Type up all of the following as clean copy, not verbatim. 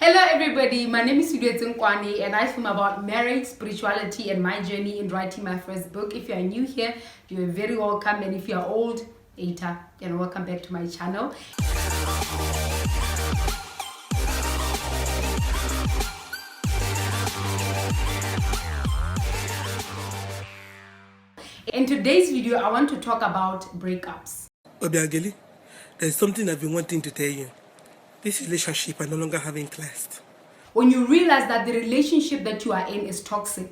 Hello everybody, my name is Kwani and I film about marriage, spirituality and my journey in writing my first book. If you are new here, you are very welcome, and if you are old, Eta, and welcome back to my channel. In today's video, I want to talk about breakups. Obiageli, there's something I've been wanting to tell you. This relationship are no longer having class. When you realize that the relationship that you are in is toxic,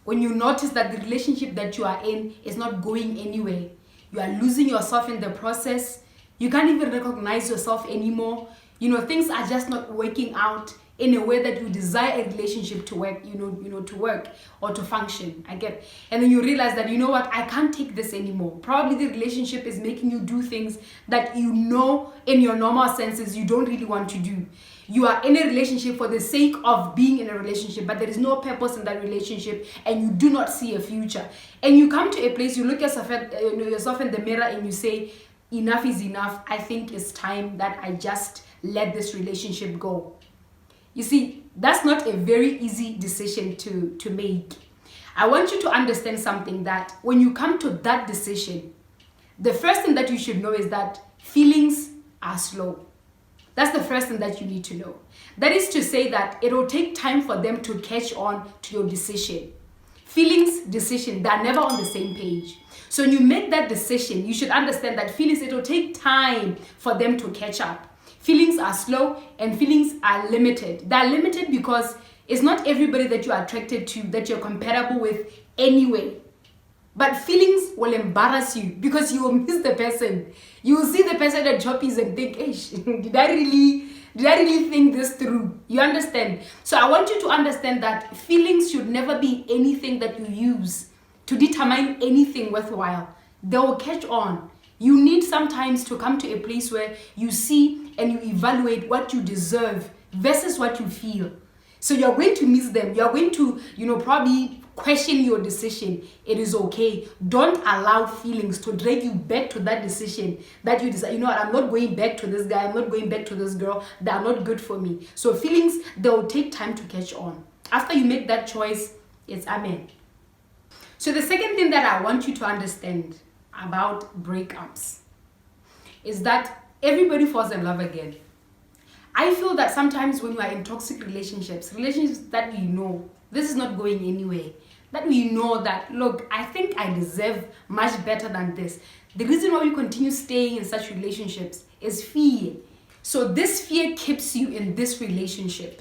when you notice that the relationship that you are in is not going anywhere, you are losing yourself in the process, you can't even recognize yourself anymore, things are just not working out in a way that you desire a relationship to work, to work or to function. And then you realize that, I can't take this anymore. Probably the relationship is making you do things that in your normal senses you don't really want to do. You are in a relationship for the sake of being in a relationship, but there is no purpose in that relationship and you do not see a future. And you come to a place, you look yourself in the mirror and you say, enough is enough. I think it's time that I just let this relationship go. You see, that's not a very easy decision to make. I want you to understand something, that when you come to that decision, the first thing that you should know is that feelings are slow. That's the first thing that you need to know. That is to say that it will take time for them to catch on to your decision. Feelings, decision, they're never on the same page. So when you make that decision, you should understand that feelings, it will take time for them to catch up. Feelings are slow and feelings are limited. They're limited because it's not everybody that you're attracted to, that you're compatible with anyway. But feelings will embarrass you because you will miss the person. You will see the person at Choppies and think, hey, did I really think this through? You understand? So I want you to understand that feelings should never be anything that you use to determine anything worthwhile. They will catch on. You need sometimes to come to a place where you see and you evaluate what you deserve versus what you feel. So you're going to miss them. You're going to, probably question your decision. It is okay. Don't allow feelings to drag you back to that decision that you decide, I'm not going back to this guy. I'm not going back to this girl. They are not good for me. So feelings, they'll take time to catch on. After you make that choice, it's amen. So the second thing that I want you to understand about breakups is that everybody falls in love again. I feel that sometimes when you are in toxic relationships that this is not going anywhere, that we know that, look, I think I deserve much better than this. The reason why we continue staying in such relationships is fear. So this fear keeps you in this relationship,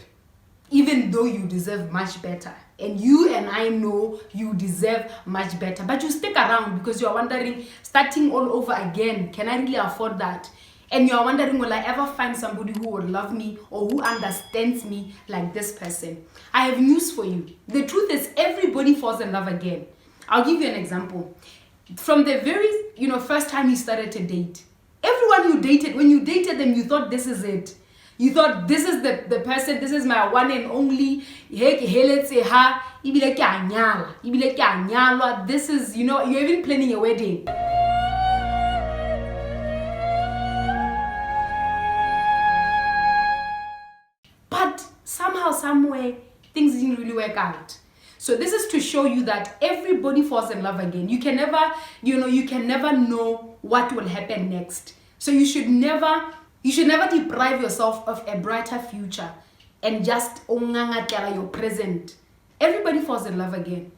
even though you deserve much better. And you and I know you deserve much better. But you stick around because you are wondering, starting all over again, can I really afford that? And you are wondering, will I ever find somebody who will love me or who understands me like this person? I have news for you. The truth is, everybody falls in love again. I'll give you an example. From the very, first time you started to date, everyone you dated, when you dated them, you thought this is it. You thought this is the person, this is my one and only. This is, you're even planning a wedding. But somehow, somewhere, things didn't really work out. So this is to show you that everybody falls in love again. You can never, you can never know what will happen next. So you should never deprive yourself of a brighter future and just your present. Everybody falls in love again.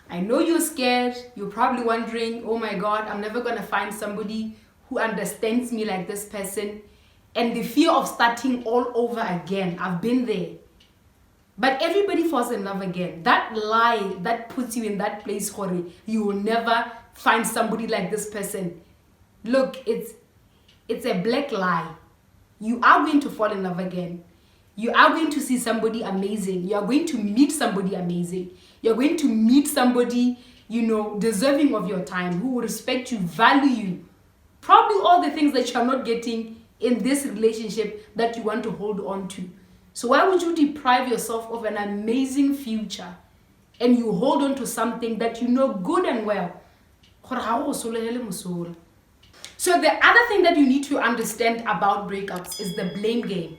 I know you're scared. You're probably wondering, oh my God, I'm never going to find somebody who understands me like this person. And the fear of starting all over again. I've been there. But everybody falls in love again. That lie that puts you in that place, Hori, you will never find somebody like this person. Look, it's a black lie. You are going to fall in love again. You are going to see somebody amazing. You are going to meet somebody amazing. You're going to meet somebody, deserving of your time, who will respect you, value you. Probably all the things that you're not getting in this relationship that you want to hold on to. So why would you deprive yourself of an amazing future and you hold on to something that you know good and well? So the other thing that you need to understand about breakups is the blame game.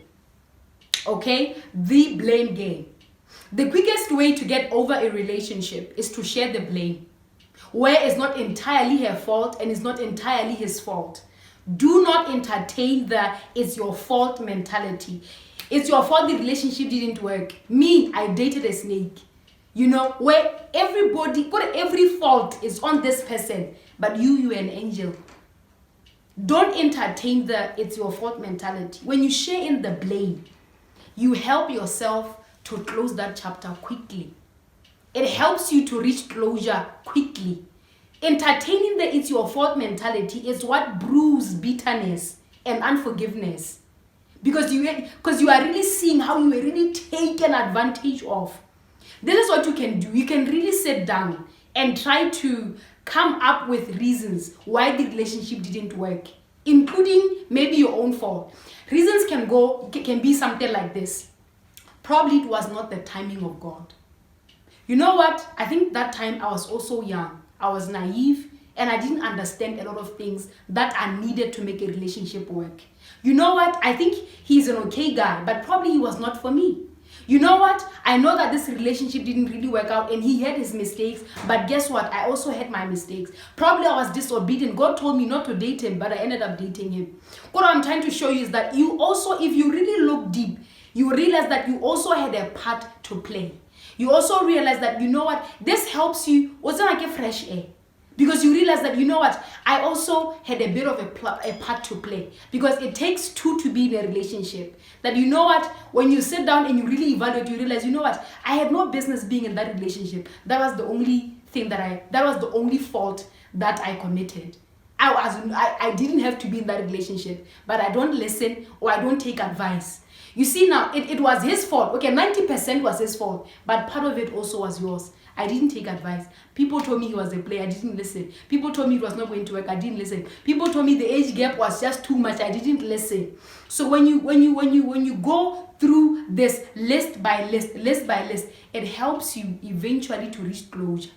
Okay? The blame game. The quickest way to get over a relationship is to share the blame, where it's not entirely her fault and it's not entirely his fault. Do not entertain the it's your fault mentality. It's your fault the relationship didn't work. Me, I dated a snake. You know, where every fault is on this person, but you're an angel. Don't entertain the it's your fault mentality. When you share in the blame, you help yourself to close that chapter quickly. It helps you to reach closure quickly. Entertaining the it's your fault mentality is what brews bitterness and unforgiveness. Because you are really seeing how you were really taken advantage of. This is what you can do. You can really sit down and try to come up with reasons why the relationship didn't work, including maybe your own fault. Reasons can be something like this. Probably it was not the timing of God. You know what? I think that time I was also young. I was naive and I didn't understand a lot of things that are needed to make a relationship work. You know what? I think he's an okay guy, but probably he was not for me. You know what? I know that this relationship didn't really work out and he had his mistakes, but guess what? I also had my mistakes. Probably I was disobedient. God told me not to date him, but I ended up dating him. What I'm trying to show you is that you also, if you really look deep, you realize that you also had a part to play. You also realize that, you know what, this helps you, also like a fresh air. Because you realize that, you know what, I also had a bit of a part to play. Because it takes two to be in a relationship. That, you know what, when you sit down and you really evaluate, you realize, you know what, I had no business being in that relationship. That was the only thing that was the only fault that I committed. I didn't have to be in that relationship, but I don't listen or I don't take advice. You see now, it was his fault. Okay, 90% was his fault, but part of it also was yours. I didn't take advice. People told me he was a player, I didn't listen. People told me it was not going to work, I didn't listen. People told me the age gap was just too much, I didn't listen. So when you go through this list by list, it helps you eventually to reach closure.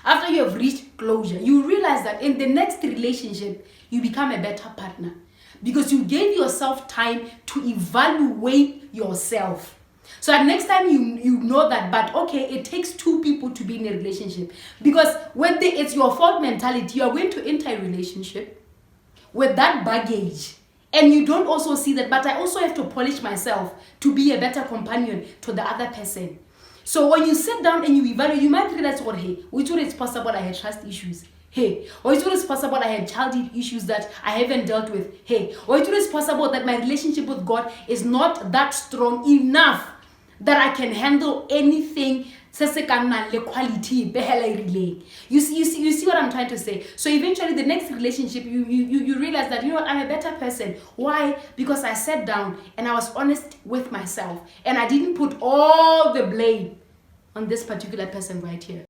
After you have reached closure, you realize that in the next relationship, you become a better partner. Because you gave yourself time to evaluate yourself. So that next time you know that, but okay, it takes two people to be in a relationship. Because when it's your fault mentality, you are going to enter a relationship with that baggage. And you don't also see that, but I also have to polish myself to be a better companion to the other person. So when you sit down and you evaluate, you might realize, well, hey, which one is possible I had trust issues? Hey, or it is possible I had childhood issues that I haven't dealt with. Hey, or it is possible that my relationship with God is not that strong enough that I can handle anything. You see what I'm trying to say? So eventually the next relationship, you realize that, you know what, I'm a better person. Why? Because I sat down and I was honest with myself and I didn't put all the blame on this particular person right here.